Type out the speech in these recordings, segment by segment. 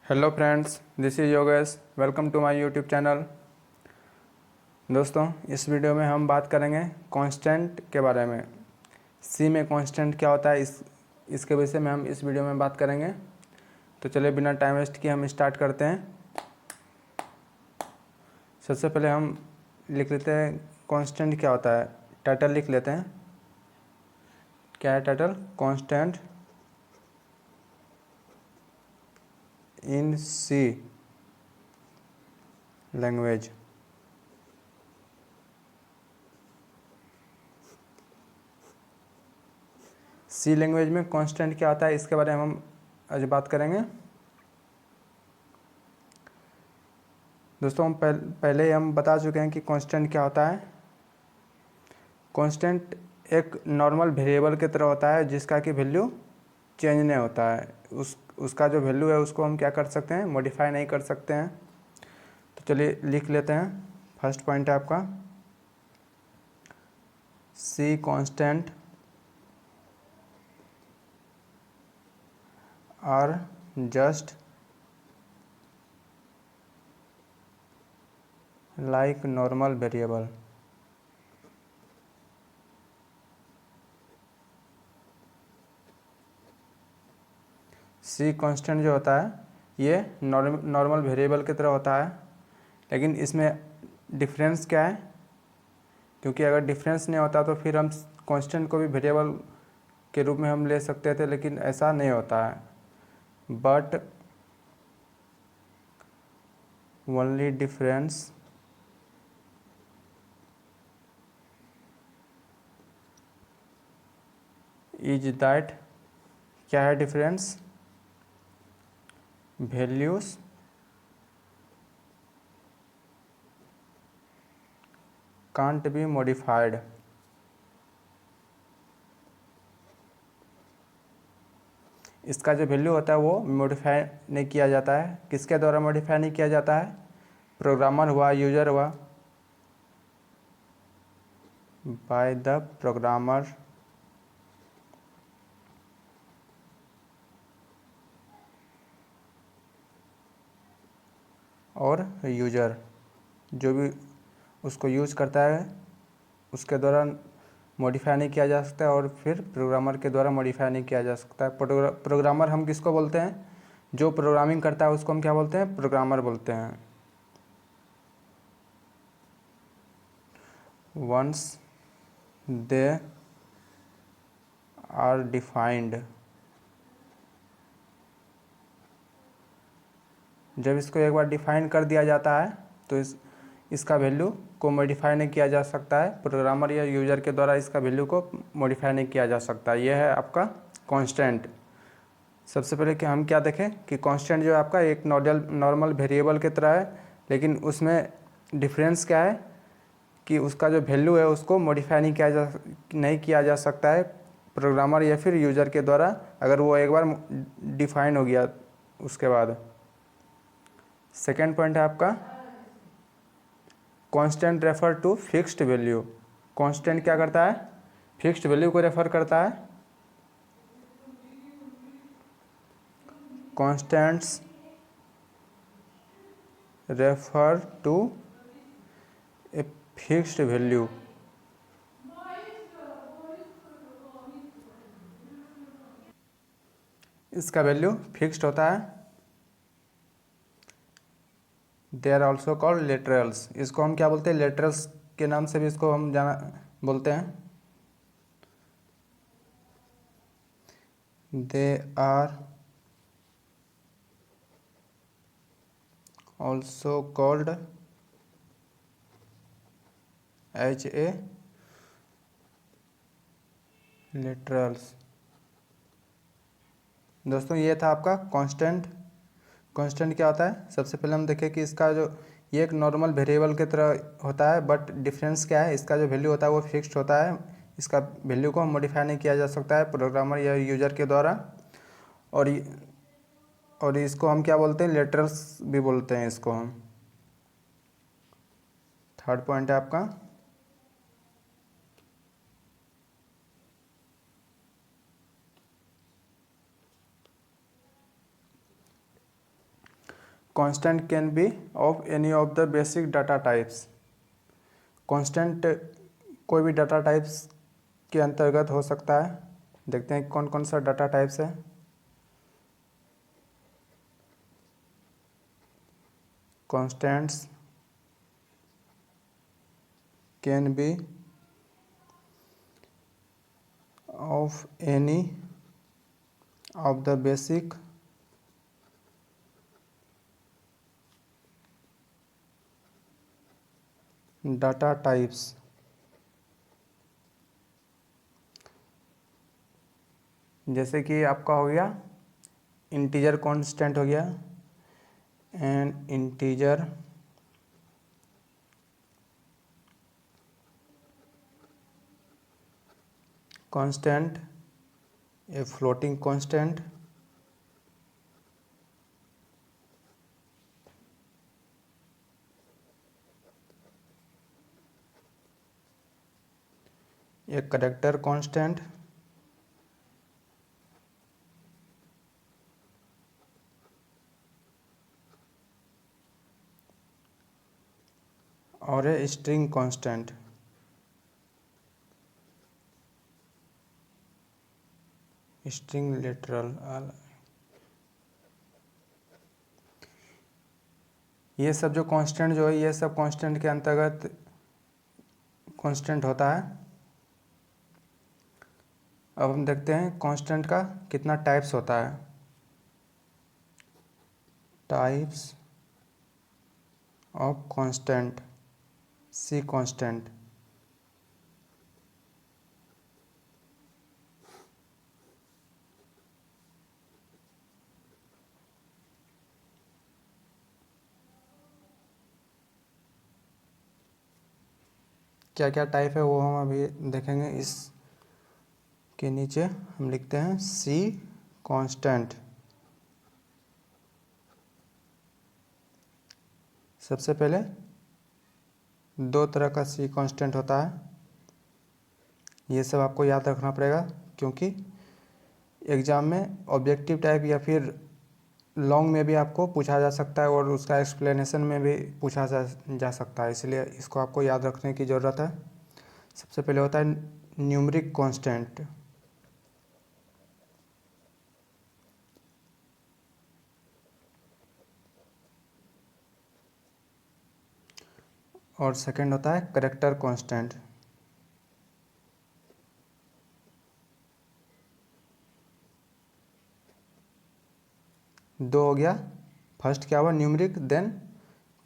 Hello friends, this is Yogesh. Welcome to my YouTube channel. दोस्तों, इस video में हम बात करेंगे कांस्टेंट के बारे में। सी में कांस्टेंट क्या होता है, इसके विषय में हम इस वीडियो में बात करेंगे। तो चलिए बिना टाइम वेस्ट किए हम स्टार्ट करते हैं। सबसे पहले हम लिख लेते हैं कांस्टेंट क्या होता है। टाइटल लिख लेते हैं। क्या है title? Constant in C language. C language में कांस्टेंट क्या होता है, इसके बारे में हम आज बात करेंगे। दोस्तों, हम पहले हम बता चुके हैं कि कांस्टेंट क्या होता है। कांस्टेंट एक नॉर्मल वेरिएबल की तरह होता है जिसका कि वैल्यू चेंज नहीं होता है। उसका जो वैल्यू है उसको हम क्या कर सकते हैं, मॉडिफाई नहीं कर सकते हैं। तो चलिए लिख लेते हैं। फर्स्ट पॉइंट है आपका, C constant are just like normal variable. C constant जो होता है ये नॉर्मल वेरिएबल की तरह होता है, लेकिन इसमें डिफरेंस क्या है? क्योंकि अगर डिफरेंस नहीं होता तो फिर हम कांस्टेंट को भी वेरिएबल के रूप में हम ले सकते थे, लेकिन ऐसा नहीं होता है। But only difference is that, क्या है difference? Values can't be modified. इसका जो वैल्यू होता है वो मॉडिफाई नहीं किया जाता है। किसके द्वारा मॉडिफाई नहीं किया जाता है? प्रोग्रामर हुआ, यूजर हुआ, बाय द प्रोग्रामर और यूजर, जो भी उसको यूज करता है उसके द्वारा मॉडिफाई नहीं किया जा सकता, और फिर प्रोग्रामर के द्वारा मॉडिफाई नहीं किया जा सकता। प्रोग्रामर हम किसको बोलते हैं? जो प्रोग्रामिंग करता है उसको हम क्या बोलते हैं? प्रोग्रामर बोलते हैं। वंस दे आर डिफाइंड, जब इसको एक बार डिफाइन कर दिया जाता है तो इसका वैल्यू को मॉडिफाई नहीं किया जा सकता है। प्रोग्रामर या यूजर के द्वारा इसका वैल्यू को मॉडिफाई नहीं किया जा सकता। यह है आपका कांस्टेंट। सबसे पहले कि हम क्या देखें कि कांस्टेंट जो है आपका एक नॉर्मल वेरिएबल की तरह है, लेकिन उसमें डिफरेंस क्या है कि उसका जो वैल्यू है उसको मॉडिफाई नहीं किया जा सकता है प्रोग्रामर या फिर यूजर के द्वारा, अगर वो एक बार डिफाइन हो गया उसके बाद। सेकेंड पॉइंट है आपका, constant refer to fixed value. Constant क्या करता है? फिक्स्ड वैल्यू को रेफर करता है। Constants refer to a fixed value. इसका वैल्यू फिक्स्ड होता है। They are also called literals. इसको हम क्या बोलते हैं? लिटरल्स के नाम से भी इसको हम जाना बोलते हैं। They are also called as a literals. दोस्तों, ये था आपका कांस्टेंट। कांस्टेंट क्या होता है? सबसे पहले हम देखें कि इसका जो ये एक नॉर्मल वेरिएबल की तरह होता है, बट डिफरेंस क्या है? इसका जो वैल्यू होता है वो फिक्स्ड होता है। इसका वैल्यू को मॉडिफाई नहीं किया जा सकता है प्रोग्रामर या यूजर के द्वारा। और और इसको हम क्या बोलते हैं? लिटरल्स भी बोलते हैं इसको हम। थर्ड पॉइंट है आपका, constant can be of any of the basic data types. Constant कोई भी डाटा टाइप्स के अंतर्गत हो सकता है। देखते हैं कौन कौन सा डाटा टाइप्स है। Constants can be of any of the basic data types. जैसे कि आपका हो गया इंटीजर कांस्टेंट हो गया, an integer constant, a floating constant, a character constant, और a string constant. String literal, ये सब जो कांस्टेंट जो है ये सब कांस्टेंट के अंतर्गत कांस्टेंट होता है। अब हम देखते हैं कांस्टेंट का कितना टाइप्स होता है। Types of constant, C constant. क्या क्या टाइप है वो हम अभी देखेंगे। इस के नीचे हम लिखते हैं सी कांस्टेंट। सबसे पहले दो तरह का सी कांस्टेंट होता है। ये सब आपको याद रखना पड़ेगा क्योंकि एग्ज़ाम में ऑब्जेक्टिव टाइप या फिर लॉन्ग में भी आपको पूछा जा सकता है और उसका एक्सप्लेनेशन में भी पूछा जा सकता है, इसलिए इसको आपको याद रखने की ज़रूरत है। सबसे पहले होता है न्यूमरिक कांस्टेंट। और सेकंड होता है कैरेक्टर कांस्टेंट। दो हो गया, फर्स्ट क्या हुआ न्यूमरिक, देन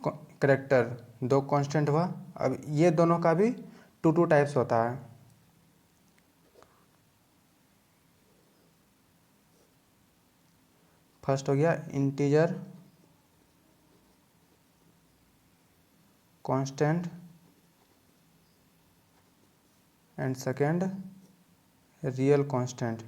कैरेक्टर, दो कांस्टेंट हुआ। अब ये दोनों का भी टू टाइप्स होता है। फर्स्ट हो गया integer constant and second real constant.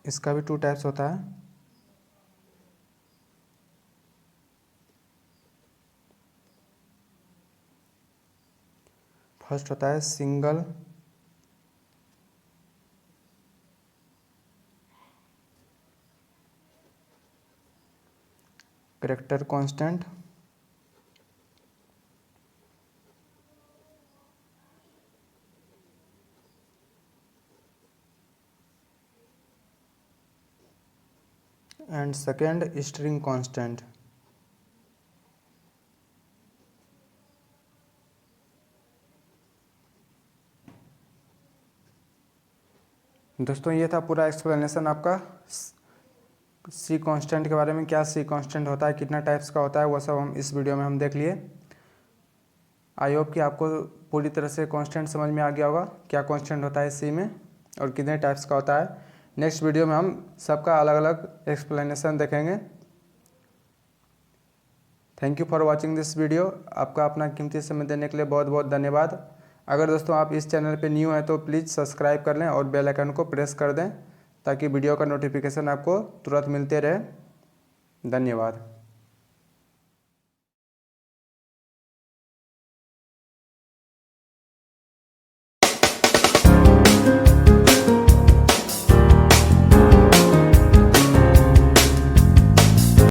इसका भी टू टाइप्स होता है। फर्स्ट होता है single character constant, and second string constant. दोस्तों ये था पूरा एक्सप्लेनेशन आपका सी कांस्टेंट के बारे में। क्या सी कांस्टेंट होता है, कितना टाइप्स का होता है, वो सब हम इस वीडियो में हम देख लिए। आई होप कि आपको पूरी तरह से कांस्टेंट समझ में आ गया होगा, क्या कांस्टेंट होता है सी में और कितने टाइप्स का होता है। नेक्स्ट वीडियो में हम सबका अलग अलग एक्सप्लेनेशन देखेंगे। Thank you for watching this video. आपका अपना कीमती समय देने के लिए बहुत बहुत धन्यवाद। अगर दोस्तों आप इस चैनल पे न्यू हैं तो प्लीज़ सब्सक्राइब कर लें और बेल आइकन को प्रेस कर दें ताकि वीडियो का नोटिफिकेशन आपको तुरंत मिलते रहे। धन्यवाद।